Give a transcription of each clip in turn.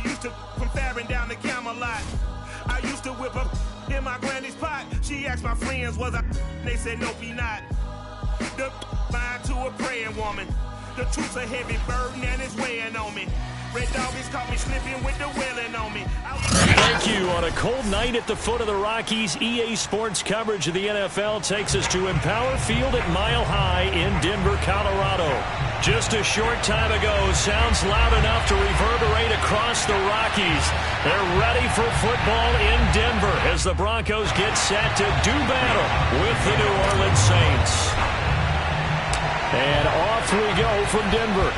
used to from Farron down to Camelot. I used to whip up in my granny's pot. She asked my friends, was I? They said, nope, he not. The line to a praying woman. The truth's a heavy burden and it's weighing on me. Red Doggies caught me slipping with the wailing on me. Thank you. On a cold night at the foot of the Rockies, EA Sports coverage of the NFL takes us to Empower Field at Mile High in Denver, Colorado. Just a short time ago, sounds loud enough to reverberate across the Rockies. They're ready for football in Denver as the Broncos get set to do battle with the New Orleans Saints. And off we go from Denver.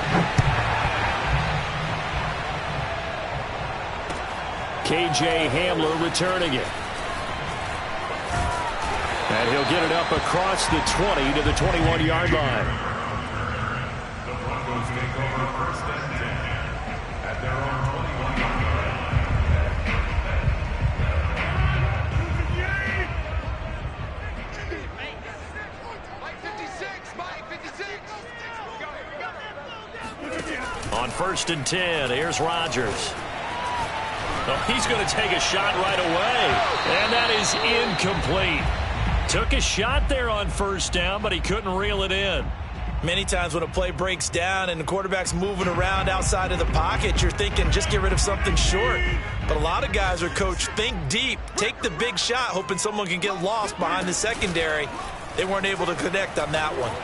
KJ Hamler returning it. And he'll get it up across the 20 to the 21-yard line. The Broncos take over first and 10 at their own 21-yard line. On first and 10, here's Rodgers. Oh, he's going to take a shot right away. And that is incomplete. Took a shot there on first down, but he couldn't reel it in. Many times when a play breaks down and the quarterback's moving around outside of the pocket, you're thinking just get rid of something short. But a lot of guys are coached, think deep, take the big shot, hoping someone can get lost behind the secondary. They weren't able to connect on that one.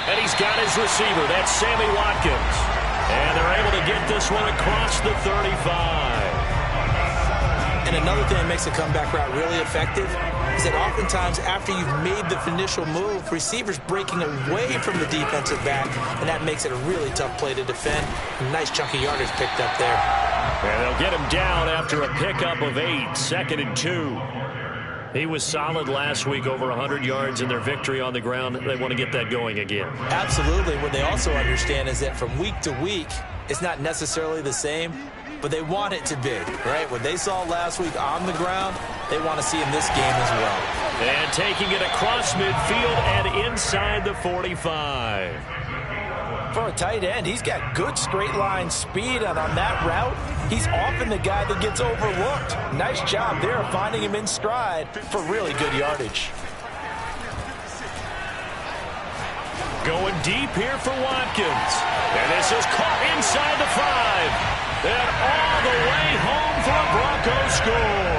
And he's got his receiver. That's Sammy Watkins. And they're able to get this one across the 35. And another thing that makes a comeback route really effective is that oftentimes after you've made the initial move, receivers breaking away from the defensive back, and that makes it a really tough play to defend. A nice chunky yardage picked up there. And they'll get him down after a pickup of 8, 2nd and 2. He was solid last week, over 100 yards in their victory on the ground. They want to get that going again. Absolutely. What they also understand is that from week to week, it's not necessarily the same, but they want it to be, right? What they saw last week on the ground, they want to see in this game as well. And taking it across midfield and inside the 45. For a tight end, he's got good straight line speed, and on that route, he's often the guy that gets overlooked. Nice job there of finding him in stride for really good yardage. Going deep here for Watkins. And this is caught inside the 5. And all the way home for a Broncos score.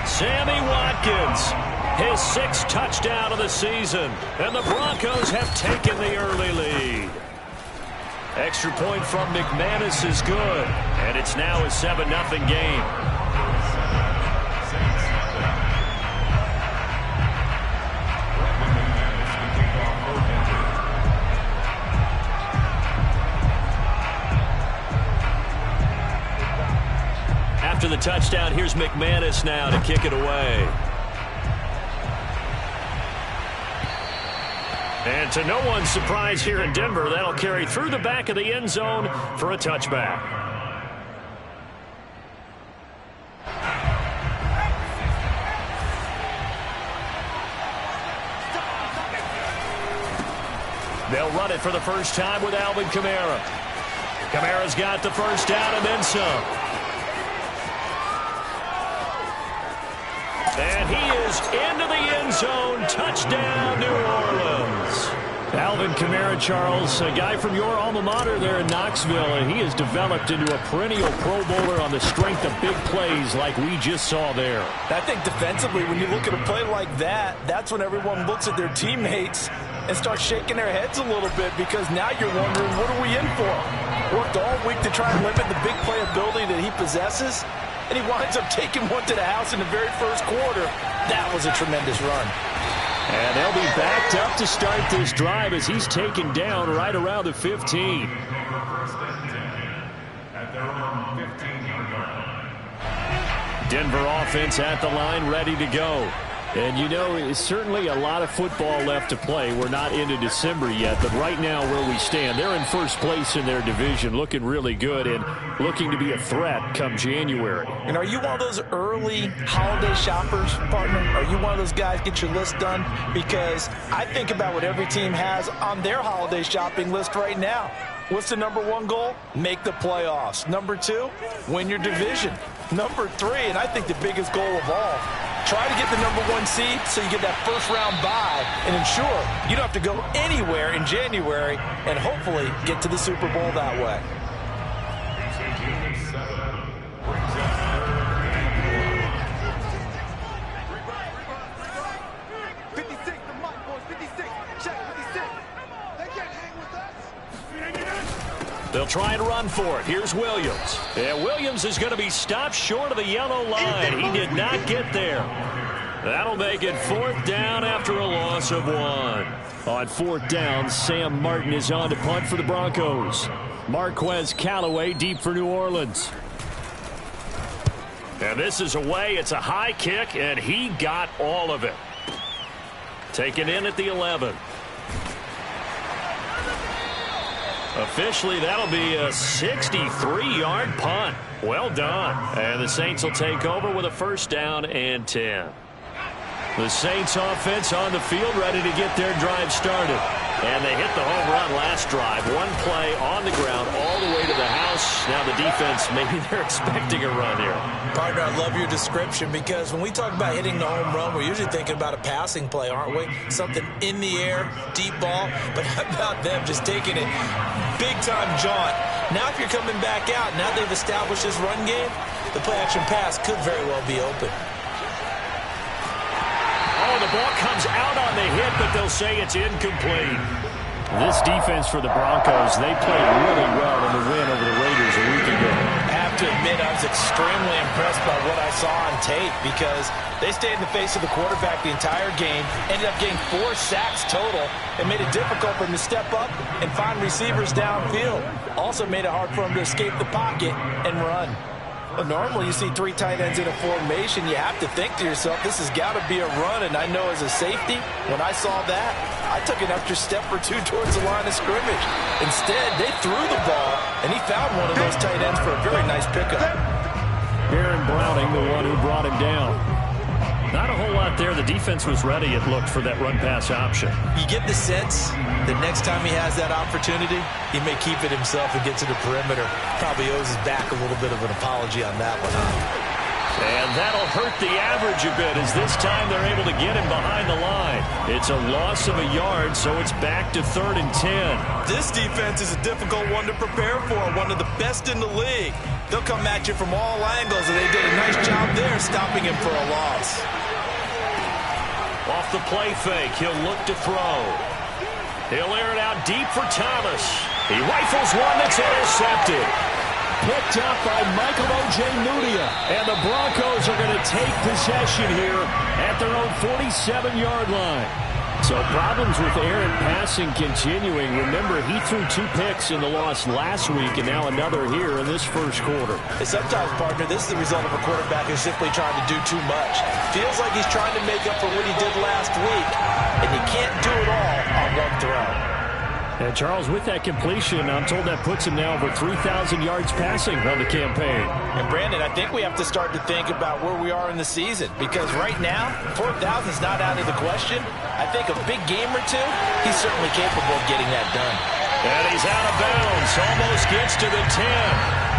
Sammy Watkins, his 6th touchdown of the season. And the Broncos have taken the early lead. Extra point from McManus is good. And it's now a 7-0 game. After the touchdown, here's McManus now to kick it away. And to no one's surprise here in Denver, that'll carry through the back of the end zone for a touchback. They'll run it for the first time with Alvin Kamara. Kamara's got the first down and then some. And he is into the end zone. Touchdown, New Orleans. Alvin Kamara, Charles, a guy from your alma mater there in Knoxville, and he has developed into a perennial Pro Bowler on the strength of big plays like we just saw there. I think defensively, when you look at a play like that, that's when everyone looks at their teammates and starts shaking their heads a little bit, because now you're wondering, what are we in for? Worked all week to try and limit the big play ability that he possesses, and he winds up taking one to the house in the very first quarter. That was a tremendous run. And they'll be backed up to start this drive as he's taken down right around the 15. First and 10 at their own 15-yard line. Denver offense at the line, ready to go. And, you know, it's certainly a lot of football left to play. We're not into December yet, but right now where we stand, they're in first place in their division, looking really good and looking to be a threat come January. And are you one of those early holiday shoppers, partner? Are you one of those guys get your list done? Because I think about what every team has on their holiday shopping list right now. What's the number one goal? Make the playoffs. Number 2, win your division. Number 3, and I think the biggest goal of all, try to get the number 1 seed so you get that first-round bye and ensure you don't have to go anywhere in January and hopefully get to the Super Bowl that way. They'll try and run for it. Here's Williams. And Williams is going to be stopped short of the yellow line. He did not get there. That'll make it 4th down after a loss of 1. On 4th down, Sam Martin is on to punt for the Broncos. Marquez Callaway deep for New Orleans. And this is away. It's a high kick, and he got all of it. Taken in at the 11. Officially, that'll be a 63-yard punt. Well done. And the Saints will take over with a 1st down and 10. The Saints offense on the field, ready to get their drive started. And they hit the home run last drive. 1 play on the ground all the way to the house. Now the defense, maybe they're expecting a run here. Partner, I love your description because when we talk about hitting the home run, we're usually thinking about a passing play, aren't we? Something in the air, deep ball. But how about them just taking it big-time jaunt? Now if you're coming back out, now they've established this run game, the play-action pass could very well be open. Oh, the ball comes out on the hit, but they'll say it's incomplete. This defense for the Broncos, they played really well in the win over the Raiders a week ago. I have to admit, I was extremely impressed by what I saw on tape because they stayed in the face of the quarterback the entire game, ended up getting 4 sacks total, and made it difficult for him to step up and find receivers downfield. Also made it hard for him to escape the pocket and run. Well, normally you see 3 tight ends in a formation. You have to think to yourself, this has got to be a run. And I know as a safety, when I saw that, I took an extra step or 2 towards the line of scrimmage. Instead, they threw the ball, and he found one of those tight ends for a very nice pickup. Aaron Browning, the one who brought him down. Not a whole lot there. The defense was ready, it looked, for that run-pass option. You get the sense that next time he has that opportunity, he may keep it himself and get to the perimeter. Probably owes his back a little bit of an apology on that one, huh? And that'll hurt the average a bit as this time they're able to get him behind the line. It's a loss of a yard, so it's back to 3rd and 10. This defense is a difficult one to prepare for, one of the best in the league. They'll come at you from all angles, and they did a nice job there stopping him for a loss. Off the play fake, he'll look to throw. He'll air it out deep for Thomas. He rifles one that's intercepted. Picked up by Michael Ojemudia. And the Broncos are going to take possession here at their own 47-yard line. So problems with Aaron passing continuing. Remember, he threw 2 picks in the loss last week and now another here in this first quarter. And sometimes, partner, this is the result of a quarterback who's simply trying to do too much. Feels like he's trying to make up for what he did last week, and you can't do it all on 1 throw. And Charles, with that completion, I'm told that puts him now over 3,000 yards passing on the campaign. And Brandon, I think we have to start to think about where we are in the season, because right now, 4,000 is not out of the question. I think a big game or 2, he's certainly capable of getting that done. And he's out of bounds, almost gets to the 10.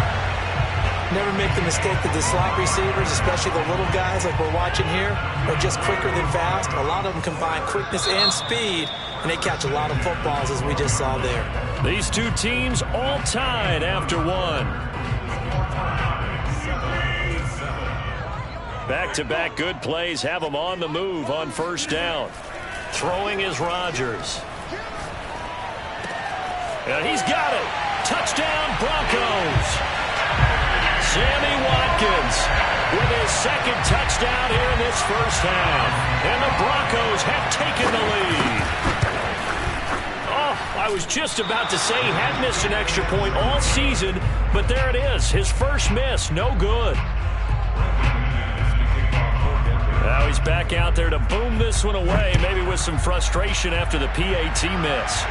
Never make the mistake that the slot receivers, especially the little guys like we're watching here, are just quicker than fast. A lot of them combine quickness and speed, and they catch a lot of footballs, as we just saw there. These 2 teams all tied after 1. Back-to-back good plays have them on the move on 1st down. Throwing is Rodgers. And he's got it. Touchdown, Broncos. Sammy Watkins with his 2nd touchdown here in this first half. And the Broncos have taken the lead. Oh, I was just about to say he had missed an extra point all season, but there it is. His first miss, no good. Now he's back out there to boom this one away, maybe with some frustration after the PAT miss.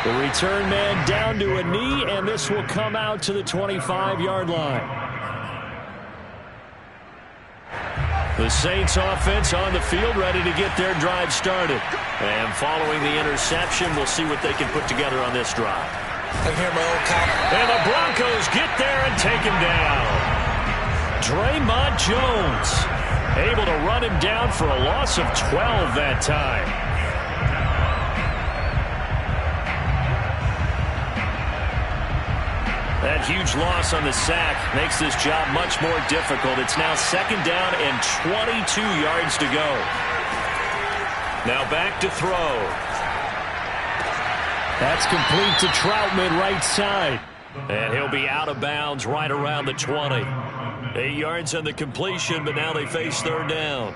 The return man down to a knee, and this will come out to the 25-yard line. The Saints offense on the field, ready to get their drive started. And following the interception, we'll see what they can put together on this drive. And the Broncos get there and take him down. Draymond Jones able to run him down for a loss of 12 that time. That huge loss on the sack makes this job much more difficult. It's now 2nd down and 22 yards to go. Now back to throw. That's complete to Troutman, right side. And he'll be out of bounds right around the 20. 8 yards on the completion, but now they face 3rd down.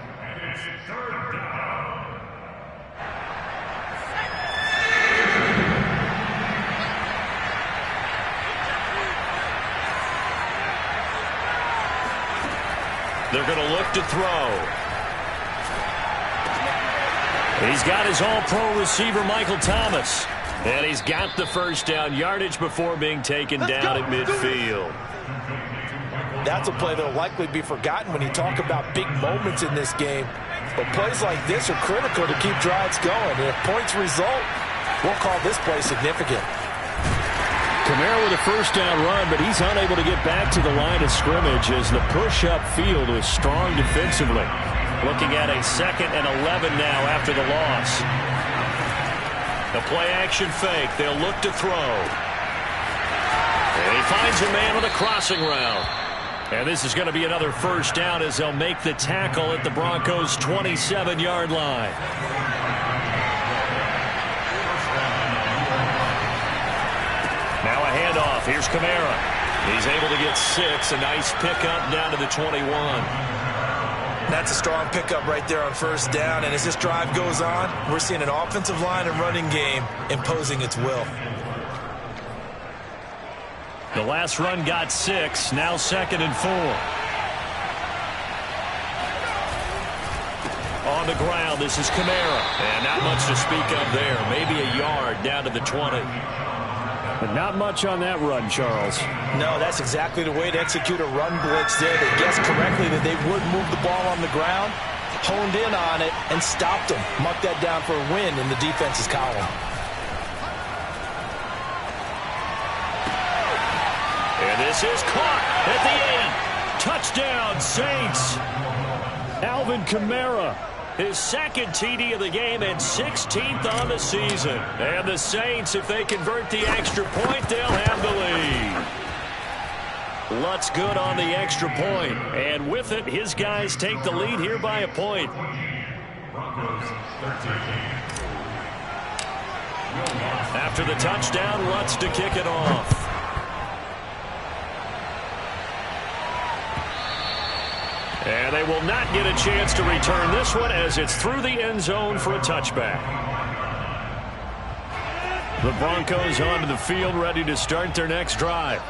They're going to look to throw. He's got his all-pro receiver, Michael Thomas. And he's got the 1st down yardage before being taken down at midfield. That's a play that will likely be forgotten when you talk about big moments in this game. But plays like this are critical to keep drives going. And if points result, we'll call this play significant. Kamara with a 1st down run, but he's unable to get back to the line of scrimmage as the push-up field was strong defensively. Looking at a 2nd and 11 now after the loss. The play-action fake. They'll look to throw. And he finds a man on the crossing route. And this is going to be another 1st down as they'll make the tackle at the Broncos' 27-yard line. Now a handoff. Here's Kamara. He's able to get 6. A nice pickup down to the 21. That's a strong pickup right there on 1st down. And as this drive goes on, we're seeing an offensive line and running game imposing its will. The last run got 6. Now 2nd and 4. On the ground, this is Kamara. And not much to speak of there. Maybe a yard down to the 20. But not much on that run, Charles. No, that's exactly the way to execute a run blitz there. They guessed correctly that they would move the ball on the ground, honed in on it, and stopped them. Mucked that down for a win in the defense's column. And this is caught at the 8. Touchdown, Saints. Alvin Kamara, his 2nd TD of the game and 16th on the season. And the Saints, if they convert the extra point, they'll have the lead. Lutz good on the extra point. And with it, his guys take the lead here by a point. After the touchdown, Lutz to kick it off. And they will not get a chance to return this one as it's through the end zone for a touchback. The Broncos onto the field ready to start their next drive.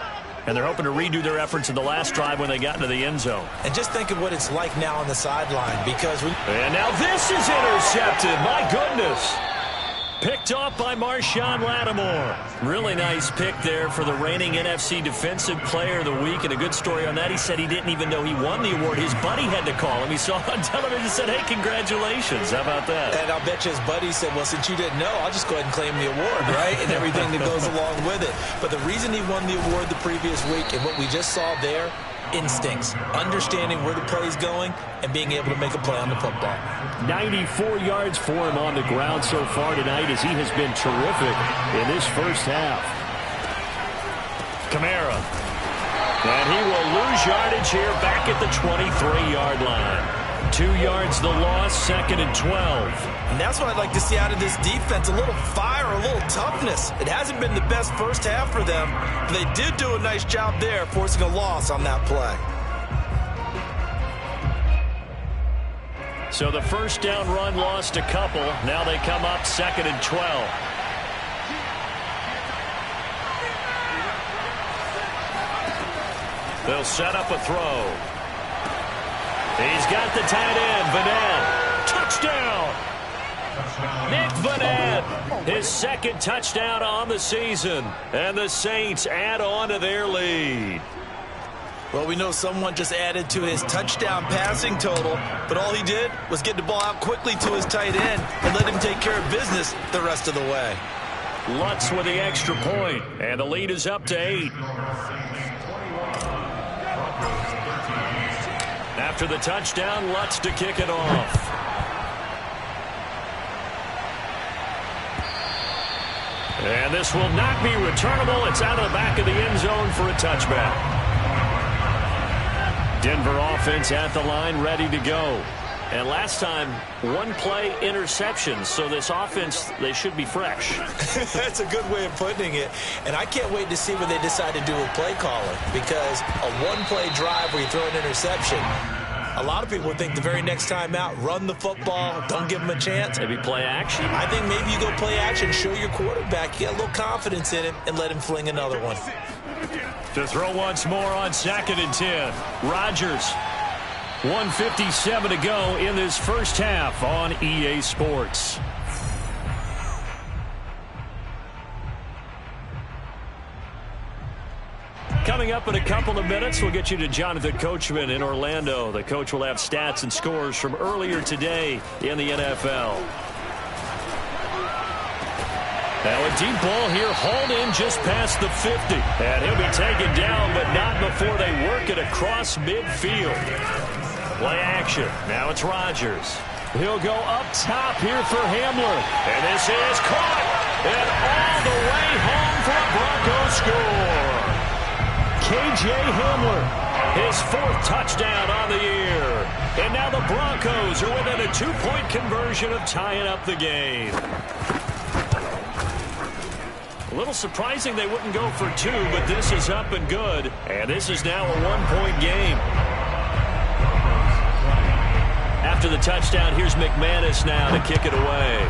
And they're hoping to redo their efforts in the last drive when they got into the end zone. And just think of what it's like now on the sideline because And now this is intercepted. My goodness. Picked off by Marshawn Lattimore. Really nice pick there for the reigning NFC Defensive Player of the Week. And a good story on that. He said he didn't even know he won the award. His buddy had to call him. He saw it on television and said, hey, congratulations. How about that? And I'll bet you his buddy said, well, since you didn't know, I'll just go ahead and claim the award, right? And everything that goes along with it. But the reason he won the award the previous week and what we just saw there, instincts, understanding where the play is going, and being able to make a play on the football. 94 yards for him on the ground so far tonight as he has been terrific in this 1st half. Kamara. And he will lose yardage here back at the 23-yard line. 2 yards the loss, 2nd and 12. And that's what I'd like to see out of this defense, a little fire, a little toughness. It hasn't been the best 1st half for them, but they did do a nice job there forcing a loss on that play. So the 1st down run lost a couple. Now they come up 2nd and 12. They'll set up a throw. He's got the tight end, Vanette. Touchdown! Nick Vanette, his 2nd touchdown on the season. And the Saints add on to their lead. Well, we know someone just added to his touchdown passing total, but all he did was get the ball out quickly to his tight end and let him take care of business the rest of the way. Lutz with the extra point, and the lead is up to 8. After the touchdown, Lutz to kick it off. And this will not be returnable. It's out of the back of the end zone for a touchback. Denver offense at the line, ready to go. And last time, one play interception. So this offense, they should be fresh. That's a good way of putting it. And I can't wait to see what they decide to do with play calling. Because a one-play drive where you throw an interception, a lot of people think the very next time out, run the football, don't give them a chance. Maybe play action? I think maybe you go play action, show your quarterback, get a little confidence in him, and let him fling another one. To throw once more on 2nd and 10. Rodgers. 1:57 to go in this first half on EA Sports. Coming up in a couple of minutes, we'll get you to Jonathan Coachman in Orlando. The coach will have stats and scores from earlier today in the NFL. Now a deep ball here, hauled in just past the 50. And he'll be taken down, but not before they work it across midfield. Play action. Now it's Rodgers. He'll go up top here for Hamler. And this is caught. And all the way home for a Broncos score. K.J. Hamler, his 4th touchdown on the year. And now the Broncos are within a 2-point conversion of tying up the game. A little surprising they wouldn't go for 2, but this is up and good. And this is now a 1-point game. After the touchdown, here's McManus now to kick it away.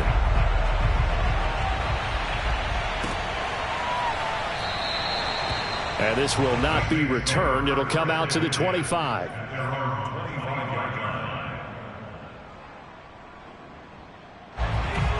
And this will not be returned. It'll come out to the 25.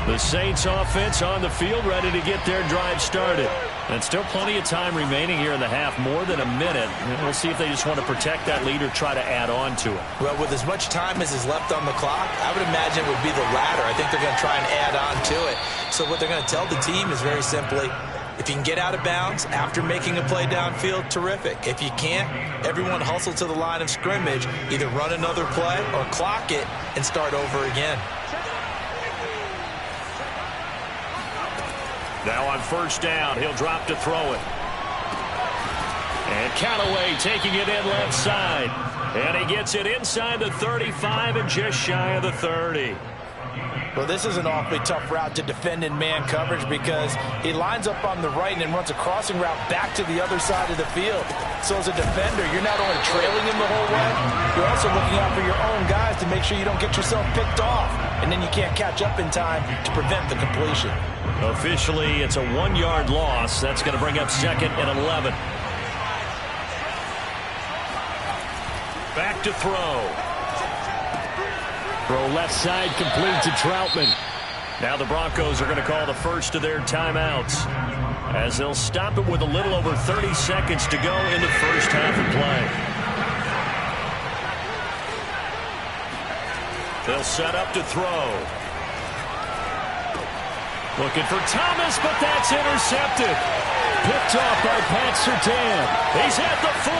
The Saints offense on the field, ready to get their drive started. And still plenty of time remaining here in the half, more than a minute. We'll see if they just want to protect that lead or try to add on to it. Well, with as much time as is left on the clock, I would imagine it would be the latter. I think they're going to try and add on to it. So what they're going to tell the team is very simply, if you can get out of bounds after making a play downfield, terrific. If you can't, everyone hustle to the line of scrimmage, either run another play or clock it and start over again. Now on first down, he'll drop to throw it. And Callaway taking it in left side. And he gets it inside the 35 and just shy of the 30. Well, this is an awfully tough route to defend in man coverage because he lines up on the right and then runs a crossing route back to the other side of the field. So as a defender, you're not only trailing him the whole way, you're also looking out for your own guys to make sure you don't get yourself picked off. And then you can't catch up in time to prevent the completion. Officially, it's a 1-yard loss. That's going to bring up 2nd and 11. Back to throw. Throw left side, complete to Troutman. Now the Broncos are going to call the first of their timeouts as they'll stop it with a little over 30 seconds to go in the first half of play. They'll set up to throw. Looking for Thomas, but that's intercepted. Picked off by Pat Surtain. He's at the 40,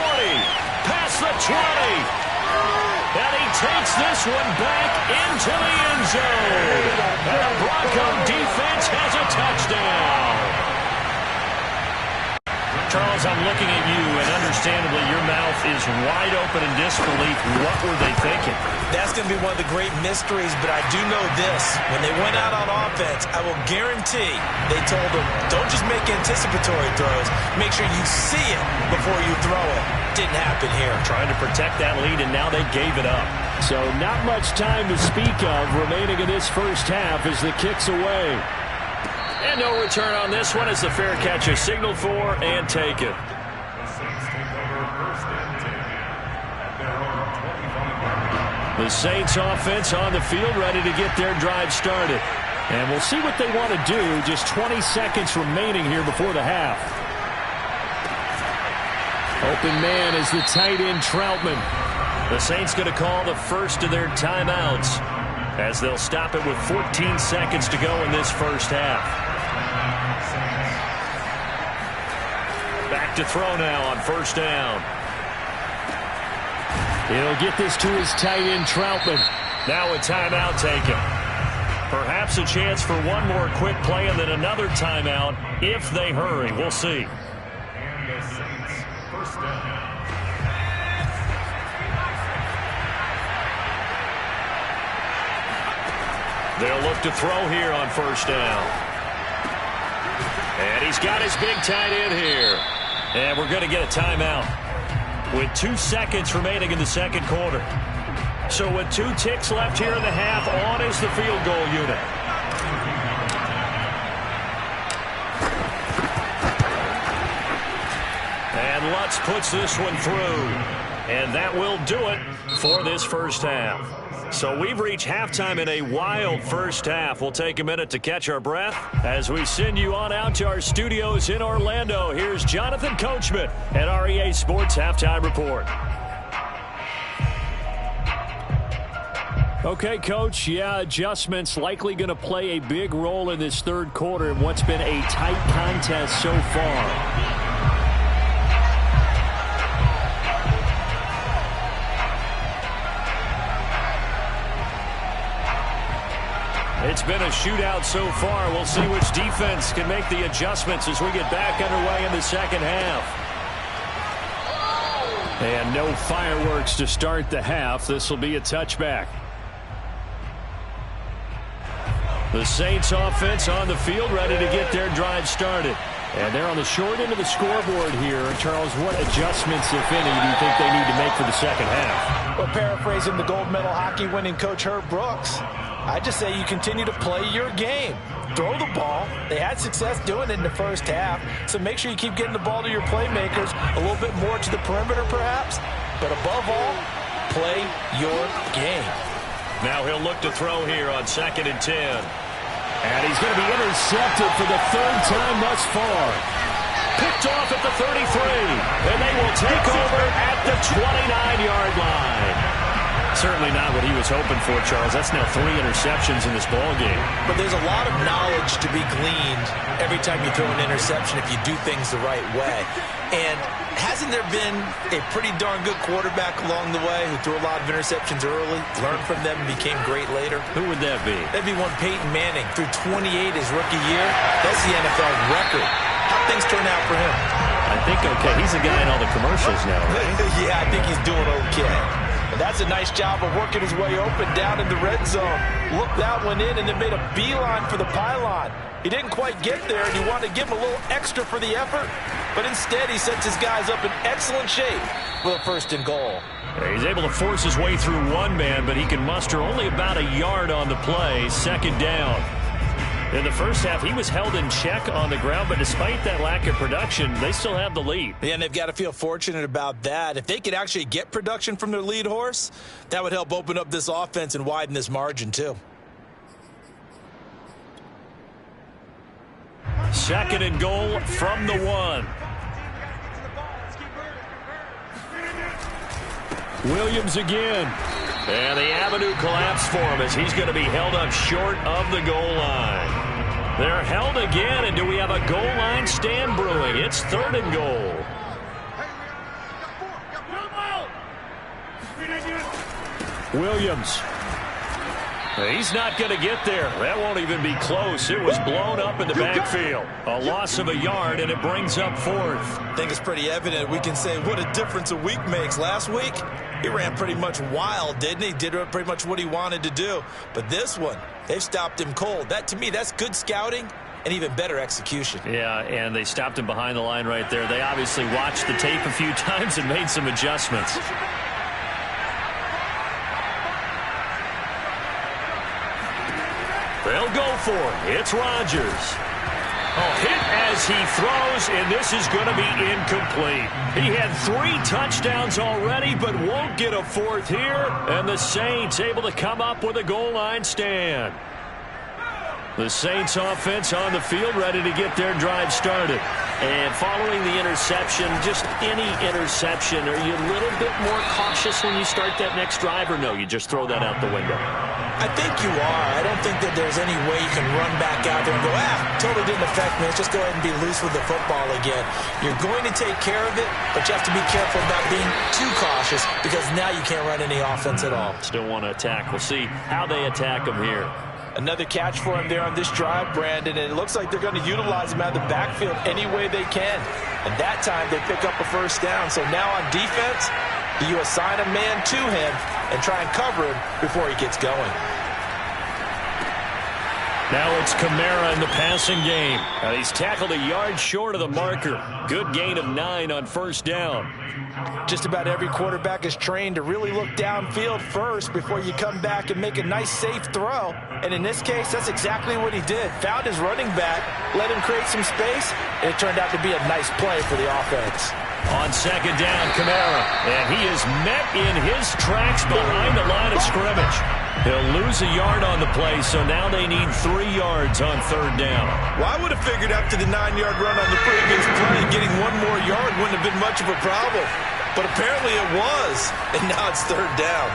past the 20. And he takes this one back into the end zone. And the Bronco defense has a touchdown. Charles, I'm looking at you, and understandably, your mouth is wide open in disbelief. What were they thinking? That's going to be one of the great mysteries, but I do know this. When they went out on offense, I will guarantee they told them, don't just make anticipatory throws. Make sure you see it before you throw it. Didn't happen here. Trying to protect that lead, and now they gave it up. So not much time to speak of remaining in this first half as the kick's away. And no return on this one as the fair catch is signaled for and taken. The Saints offense on the field ready to get their drive started. And we'll see what they want to do. Just 20 seconds remaining here before the half. Open man is the tight end, Troutman. The Saints going to call the first of their timeouts as they'll stop it with 14 seconds to go in this first half. Back to throw now on first down. He'll get this to his tight end, Troutman. Now a timeout taken. Perhaps a chance for one more quick play and then another timeout if they hurry. We'll see. And the Saints first down. They'll look to throw here on first down. And he's got his big tight end here. And we're going to get a timeout with 2 seconds remaining in the second quarter. So with 2 ticks left here in the half, on is the field goal unit. And Lutz puts this one through. And that will do it for this first half. So we've reached halftime in a wild first half. We'll take a minute to catch our breath as we send you on out to our studios in Orlando. Here's Jonathan Coachman at our EA Sports Halftime Report. Okay, Coach, adjustments likely going to play a big role in this third quarter in what's been a tight contest so far. It's been a shootout so far. We'll see which defense can make the adjustments as we get back underway in the second half. And no fireworks to start the half. This will be a touchback. The Saints offense on the field, ready to get their drive started. And they're on the short end of the scoreboard here. Charles, what adjustments, if any, do you think they need to make for the second half? Well, paraphrasing the gold medal hockey winning coach Herb Brooks, I just say you continue to play your game. Throw the ball. They had success doing it in the first half, so make sure you keep getting the ball to your playmakers, a little bit more to the perimeter perhaps, but above all, play your game. Now he'll look to throw here on 2nd and 10. And he's going to be intercepted for the third time thus far. Picked off at the 33, and they will take over at the 29-yard line. Certainly not what he was hoping for, Charles. That's now 3 interceptions in this ball game. But there's a lot of knowledge to be gleaned every time you throw an interception if you do things the right way. And hasn't there been a pretty darn good quarterback along the way who threw a lot of interceptions early, learned from them, and became great later? Who would that be? That'd be one Peyton Manning. Threw 28 his rookie year. That's the NFL record. How'd things turn out for him? I think okay. He's a guy in all the commercials now, right? Yeah, I think he's doing okay. And that's a nice job of working his way open down in the red zone. Looked that one in and then made a beeline for the pylon. He didn't quite get there, and you want to give him a little extra for the effort, but instead he sets his guys up in excellent shape with a 1st and goal. Yeah, he's able to force his way through one man, but he can muster only about a yard on the play. 2nd down. In the first half, he was held in check on the ground, but despite that lack of production, they still have the lead. Yeah, and they've got to feel fortunate about that. If they could actually get production from their lead horse, that would help open up this offense and widen this margin too. 2nd and goal from the 1. Williams again. And the avenue collapsed for him as he's going to be held up short of the goal line. They're held again, and do we have a goal line stand brewing? It's 3rd and goal. Williams. He's not going to get there. That won't even be close. It was blown up in the backfield. A loss of a yard, and it brings up 4th. I think it's pretty evident. We can say what a difference a week makes. Last week, he ran pretty much wild, didn't he? Did pretty much what he wanted to do. But this one, they've stopped him cold. That, to me, that's good scouting and even better execution. Yeah, and they stopped him behind the line right there. They obviously watched the tape a few times and made some adjustments. They'll go for it. It's Rodgers. Hit as he throws, and this is going to be incomplete. He had 3 touchdowns already, but won't get a 4th here. And the Saints able to come up with a goal line stand. The Saints offense on the field ready to get their drive started. And following the interception, just any interception, are you a little bit more cautious when you start that next drive, or no, you just throw that out the window? I think you are. I don't think that there's any way you can run back out there and go, totally didn't affect me. Let's just go ahead and be loose with the football again. You're going to take care of it, but you have to be careful about being too cautious because now you can't run any offense at all. Still want to attack. We'll see how they attack them here. Another catch for him there on this drive, Brandon, and it looks like they're going to utilize him out of the backfield any way they can. And that time they pick up a first down. So now on defense, you assign a man to him and try and cover him before he gets going. Now it's Kamara in the passing game. He's tackled a yard short of the marker. Good gain of 9 on first down. Just about every quarterback is trained to really look downfield first before you come back and make a nice, safe throw. And in this case, that's exactly what he did. Found his running back, let him create some space, and it turned out to be a nice play for the offense. On second down, Kamara, and he is met in his tracks behind the line of scrimmage. He'll lose a yard on the play, so now they need 3 yards on third down. Well, I would have figured after the 9-yard run on the previous play, getting 1 more yard wouldn't have been much of a problem. But apparently it was, and now it's third down.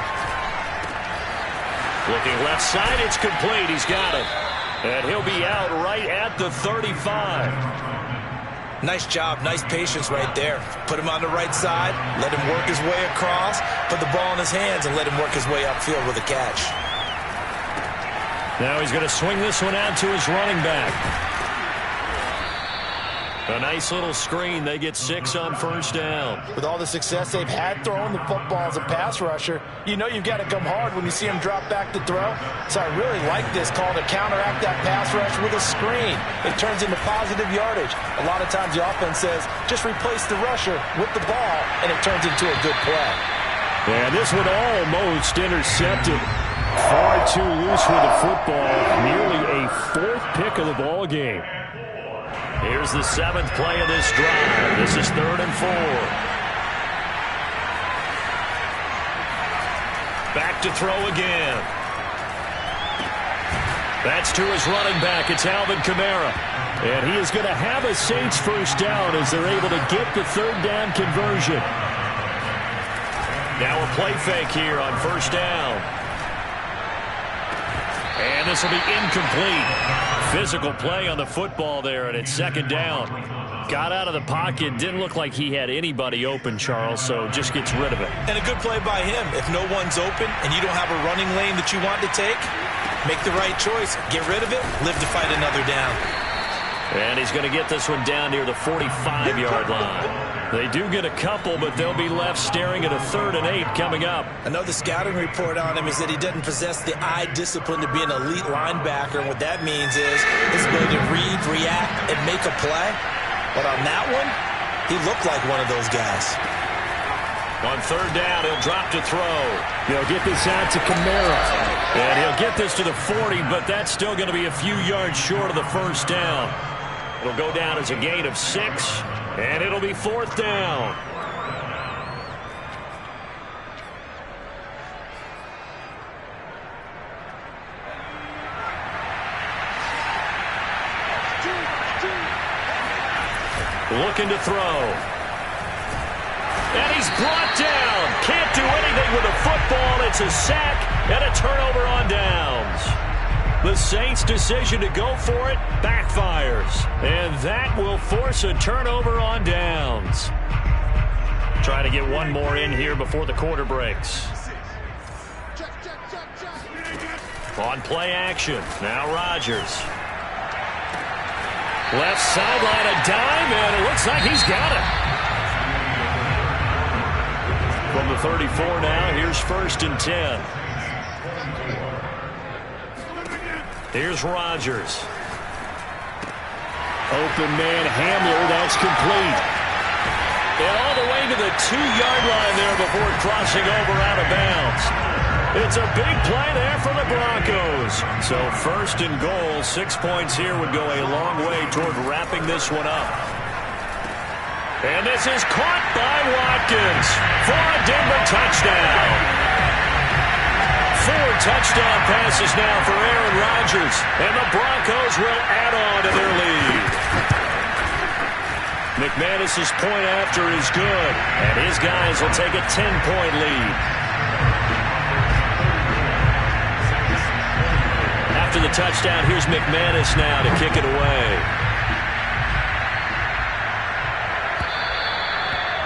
Looking left side, it's complete. He's got it. And he'll be out right at the 35. Nice job, nice patience right there. Put him on the right side, let him work his way across, put the ball in his hands, and let him work his way upfield with a catch. Now he's going to swing this one out to his running back. A nice little screen. They get 6 on first down. With all the success they've had throwing the football as a pass rusher, you know you've got to come hard when you see him drop back to throw. So I really like this call to counteract that pass rush with a screen. It turns into positive yardage. A lot of times the offense says, just replace the rusher with the ball, and it turns into a good play. Yeah, this one almost intercepted. Far too loose with the football. Nearly a 4th pick of the ball game. Here's the 7th play of this drive. This is 3rd and 4. Back to throw again. That's to his running back. It's Alvin Kamara. And he is going to have a Saints first down as they're able to get the 3rd down conversion. Now a play fake here on first down. And this will be incomplete. Physical play on the football there, and it's 2nd down. Got out of the pocket. Didn't look like he had anybody open, Charles, so just gets rid of it. And a good play by him. If no one's open and you don't have a running lane that you want to take, make the right choice. Get rid of it. Live to fight another down. And he's going to get this one down near the 45-yard line. They do get a couple, but they'll be left staring at a 3rd and 8 coming up. I know the scouting report on him is that he doesn't possess the eye discipline to be an elite linebacker. And what that means is his ability to read, react, and make a play. But on that one, he looked like one of those guys. On 3rd down, he'll drop to throw. He'll get this out to Kamara. And he'll get this to the 40, but that's still going to be a few yards short of the first down. It'll go down as a gain of 6, and it'll be 4th down. Looking to throw. And he's brought down. Can't do anything with the football. It's a sack and a turnover on downs. The Saints' decision to go for it backfires. And that will force a turnover on downs. Try to get one more in here before the quarter breaks. On play action. Now Rodgers. Left sideline, a dime, and it looks like he's got it. From the 34 now, here's 1st and 10. Here's Rodgers. Open man Hamler, that's complete. And all the way to the 2-yard line there before crossing over out of bounds. It's a big play there for the Broncos. So 1st and goal, 6 points here would go a long way toward wrapping this one up. And this is caught by Watkins for a Denver touchdown. 4 touchdown passes now for Aaron Rodgers, and the Broncos will add on to their lead. McManus's point after is good, and his guys will take a 10-point lead. After the touchdown, here's McManus now to kick it away.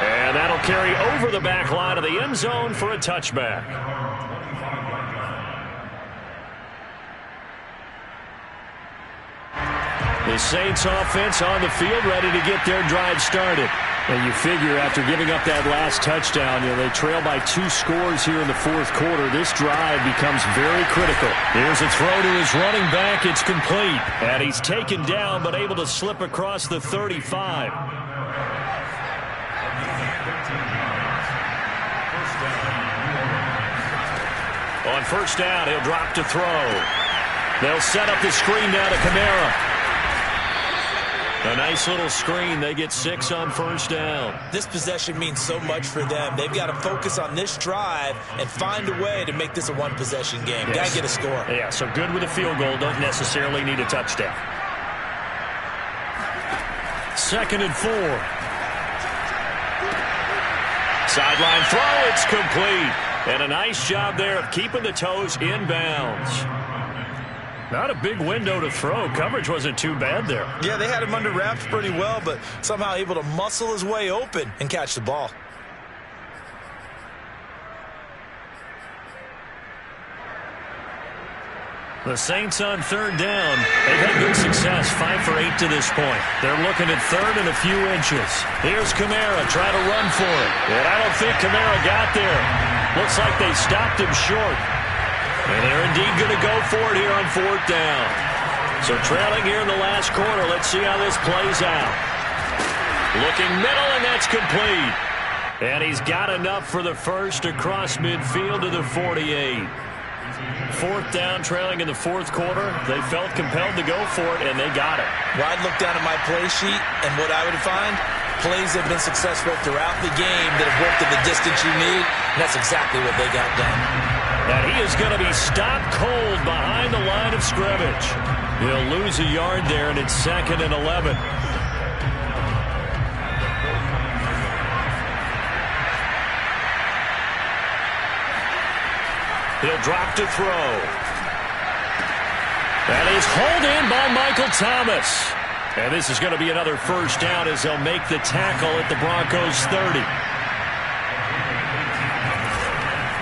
And that'll carry over the back line of the end zone for a touchback. The Saints offense on the field, ready to get their drive started. And you figure after giving up that last touchdown, they trail by 2 scores here in the fourth quarter. This drive becomes very critical. Here's a throw to his running back. It's complete. And he's taken down but able to slip across the 35. On first down, he'll drop to throw. They'll set up the screen now to Kamara. A nice little screen. They get 6 on first down. This possession means so much for them. They've got to focus on this drive and find a way to make this a one-possession game. Yes. Got to get a score. Yeah, so good with a field goal. Don't necessarily need a touchdown. 2nd and 4. Sideline throw. It's complete. And a nice job there of keeping the toes inbounds. Not a big window to throw. Coverage wasn't too bad there. Yeah, they had him under wraps pretty well, but somehow able to muscle his way open and catch the ball. The Saints on 3rd down. They've had good success, 5 for 8 to this point. They're looking at 3rd and a few inches. Here's Kamara trying to run for it. And I don't think Kamara got there. Looks like they stopped him short. And they're indeed going to go for it here on 4th down. So trailing here in the last quarter. Let's see how this plays out. Looking middle, and that's complete. And he's got enough for the first across midfield to the 48. 4th down, trailing in the 4th quarter. They felt compelled to go for it, and they got it. Well, I'd look down at my play sheet, and what I would find, plays have been successful throughout the game that have worked at the distance you need, and that's exactly what they got done. And he is going to be stopped cold behind the line of scrimmage. He'll lose a yard there, and it's 2nd and 11. He'll drop to throw. That is hauled in by Michael Thomas. And this is going to be another first down as they'll make the tackle at the Broncos 30.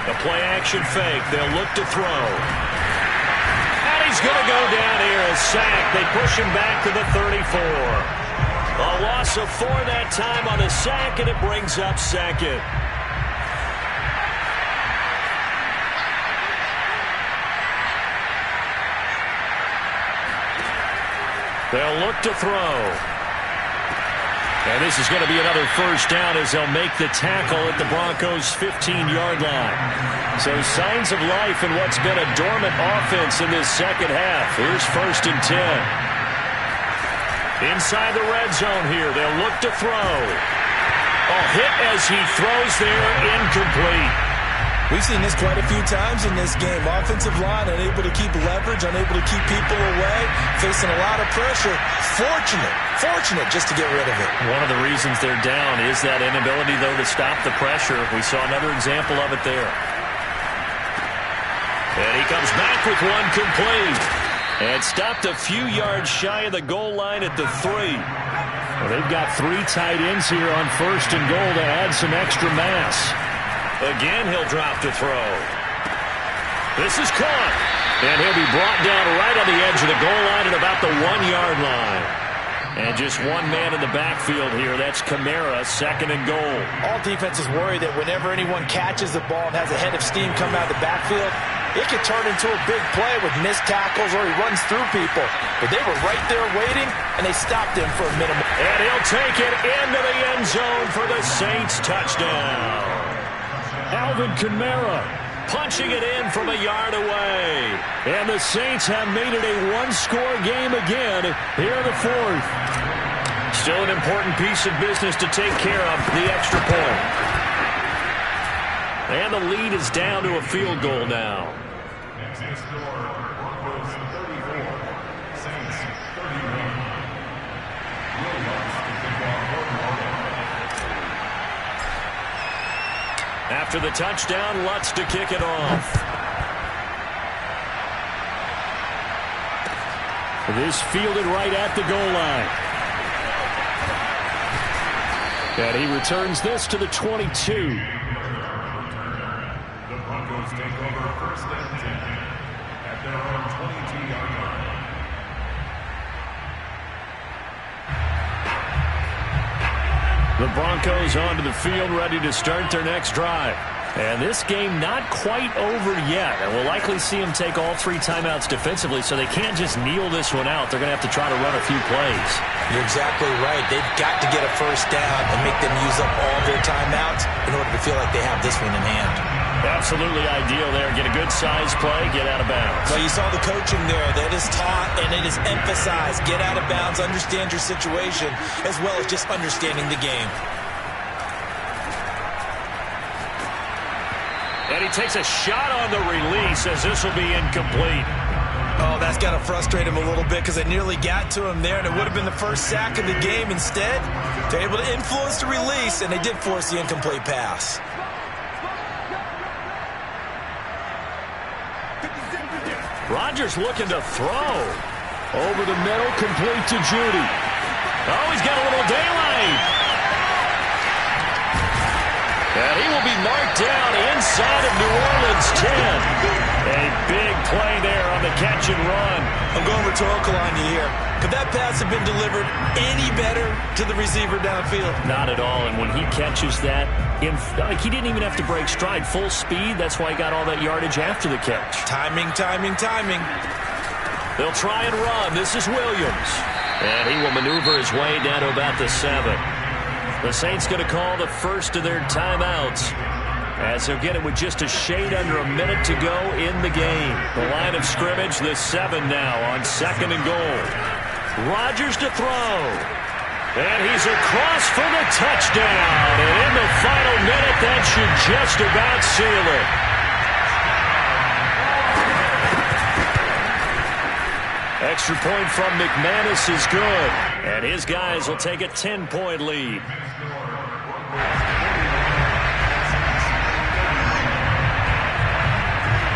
The play-action fake. They'll look to throw. And he's going to go down here. A sack. They push him back to the 34. A loss of 4 that time on a sack, and it brings up 2nd. They'll look to throw. And this is going to be another first down as they'll make the tackle at the Broncos' 15-yard line. So signs of life in what's been a dormant offense in this second half. Here's 1st and 10. Inside the red zone here. They'll look to throw. A hit as he throws there, incomplete. We've seen this quite a few times in this game. Offensive line unable to keep leverage, unable to keep people away, facing a lot of pressure. Fortunate just to get rid of it. One of the reasons they're down is that inability, though, to stop the pressure. We saw another example of it there. And he comes back with one complete. And stopped a few yards shy of the goal line at the 3. Well, they've got 3 tight ends here on 1st and goal to add some extra mass. Again, he'll drop to throw. This is caught. And he'll be brought down right on the edge of the goal line at about the 1-yard line. And just one man in the backfield here. That's Kamara, 2nd and goal. All defenses worry that whenever anyone catches the ball and has a head of steam come out of the backfield, it could turn into a big play with missed tackles or he runs through people. But they were right there waiting, and they stopped him for a minimum. And he'll take it into the end zone for the Saints touchdown. Alvin Kamara punching it in from a yard away. And the Saints have made it a one-score game again here in the 4th. Still an important piece of business to take care of, the extra point. And the lead is down to a field goal now. Next score, Broncos 34, Saints 31. Williams to kick off After the touchdown, Lutz to kick it off. This fielded right at the goal line. And he returns this to the 22. The Broncos take over first and 10 at their own 22-yard line. The Broncos onto the field, ready to start their next drive. And this game not quite over yet. And we'll likely see them take all 3 timeouts defensively, so they can't just kneel this one out. They're going to have to try to run a few plays. You're exactly right. They've got to get a first down and make them use up all their timeouts in order to feel like they have this one in hand. Absolutely ideal there. Get a good size play, get out of bounds. Well, you saw the coaching there. That is taught and it is emphasized. Get out of bounds, understand your situation, as well as just understanding the game. And he takes a shot on the release as this will be incomplete. Oh, that's got to frustrate him a little bit because they nearly got to him there, and it would have been the first sack of the game. Instead, they're able to influence the release, and they did force the incomplete pass. Rodgers looking to throw. Over the middle, complete to Judy. Oh, he's got a little daylight. And he will be marked down inside of New Orleans 10. A big play there on the catch and run. I'm going rhetorical on you here. Could that pass have been delivered any better to the receiver downfield? Not at all. And when he catches that, he didn't even have to break stride. Full speed. That's why he got all that yardage after the catch. Timing, timing, timing. They'll try and run. This is Williams. And he will maneuver his way down to about the 7. The Saints going to call the first of their timeouts as they'll get it with just a shade under a minute to go in the game. The line of scrimmage, the 7 now on 2nd and goal. Rodgers to throw. And he's across for the touchdown. And in the final minute, that should just about seal it. Extra point from McManus is good. And his guys will take a 10-point lead.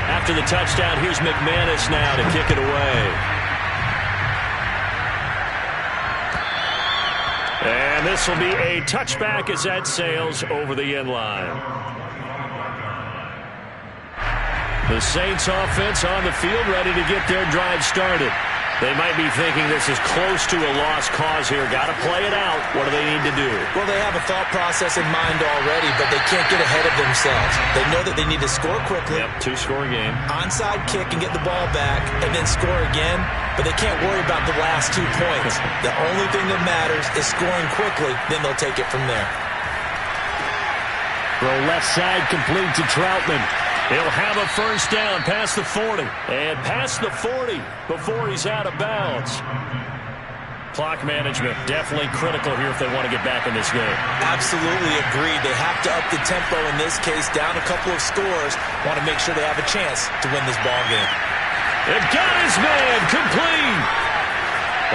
After the touchdown, here's McManus now to kick it away. And this will be a touchback as that sails over the end line. The Saints offense on the field ready to get their drive started. They might be thinking this is close to a lost cause here. Got to play it out. What do they need to do? Well, they have a thought process in mind already, but they can't get ahead of themselves. They know that they need to score quickly. Yep, 2-score game. Onside kick and get the ball back and then score again, but they can't worry about the last 2 points. The only thing that matters is scoring quickly, then they'll take it from there. Throw left side complete to Troutman. He'll have a first down past the 40. And past the 40 before he's out of bounds. Clock management definitely critical here if they want to get back in this game. Absolutely agreed. They have to up the tempo in this case, down a couple of scores. Want to make sure they have a chance to win this ball game. They've got his man complete.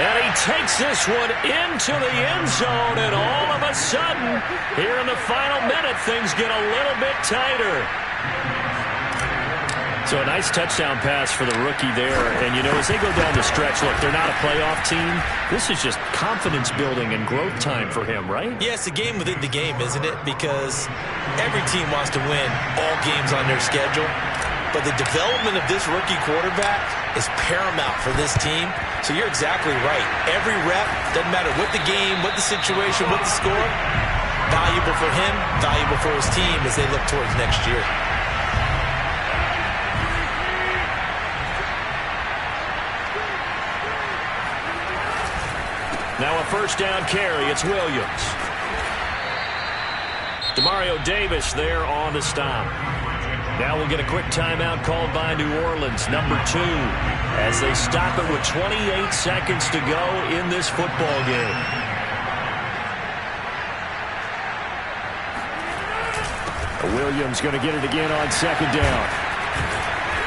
And he takes this one into the end zone. And all of a sudden, here in the final minute, things get a little bit tighter. So a nice touchdown pass for the rookie there. And, you know, as they go down the stretch, look, they're not a playoff team. This is just confidence building and growth time for him, right? Yeah, it's a game within the game, isn't it? Because every team wants to win all games on their schedule. But the development of this rookie quarterback is paramount for this team. So you're exactly right. Every rep, doesn't matter what the game, what the situation, what the score, valuable for him, valuable for his team as they look towards next year. Now a first down carry. It's Williams. Demario Davis there on the stop. Now we'll get a quick timeout called by New Orleans, number 2, as they stop it with 28 seconds to go in this football game. Williams going to get it again on 2nd down.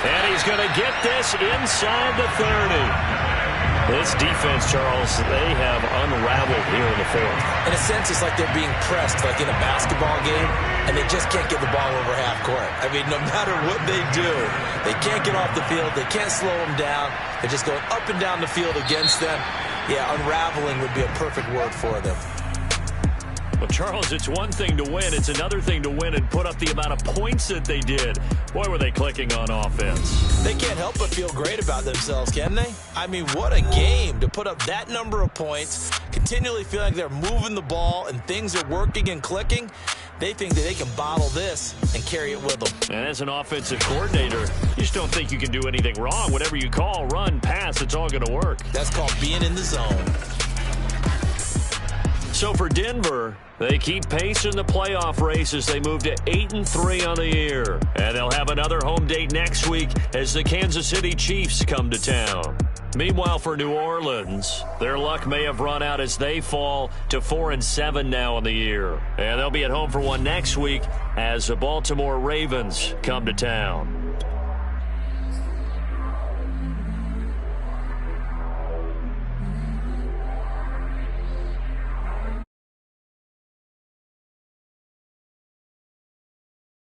And he's going to get this inside the 30. This defense, Charles, they have unraveled here in the fourth. In a sense, it's like they're being pressed, like in a basketball game, and they just can't get the ball over half court. I mean, no matter what they do, they can't get off the field. They can't slow them down. They're just going up and down the field against them. Yeah, unraveling would be a perfect word for them. Well, Charles, it's one thing to win. It's another thing to win and put up the amount of points that they did. Boy, were they clicking on offense. They can't help but feel great about themselves, can they? I mean, what a game to put up that number of points, continually feeling like they're moving the ball and things are working and clicking. They think that they can bottle this and carry it with them. And as an offensive coordinator, you just don't think you can do anything wrong. Whatever you call, run, pass, it's all going to work. That's called being in the zone. So for Denver, they keep pace in the playoff race as they move to 8-3 on the year. And they'll have another home date next week as the Kansas City Chiefs come to town. Meanwhile, for New Orleans, their luck may have run out as they fall to 4-7 now in the year. And they'll be at home for one next week as the Baltimore Ravens come to town.